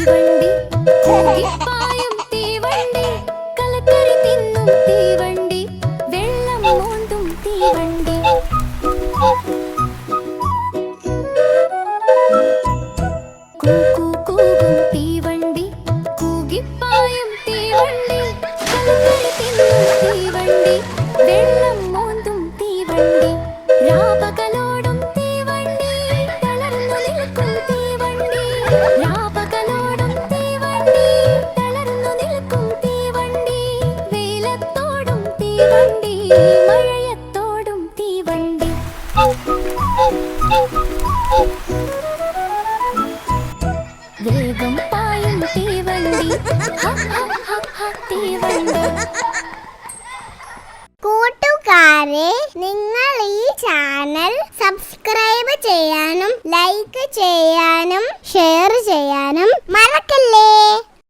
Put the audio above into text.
തീവണ്ടി കൂകിപ്പായും തീവണ്ടി കലക്കറി തിന്നും തീവണ്ടി വെള്ളം മോന്തും തീവണ്ടി കൂകൂ കൂകും തീവണ്ടി കൂകിപ്പായും തീവണ്ടി കലക്കറി തിന്നും തീവണ്ടി വെള്ളം മോന്തും തീവണ്ടി രാപകലോടും തീവണ്ടി തളർന്നു നിൽക്കും തീവണ്ടി രാപകലോടും തീവണ്ടി തളർന്നു നിൽക്കും തീവണ്ടി വെയിലത്തോടും തീവണ്ടി മഴയത്തോടും തീവണ്ടി വേഗം പായും തീവണ്ടി തീവണ്ടി. കൂട്ടുകാരെ, നിങ്ങൾ ഈ ചാനൽ സബ്സ്ക്രൈബ് ചെയ്യാനും ലൈക്ക് ചെയ്യാനും ഷെയർ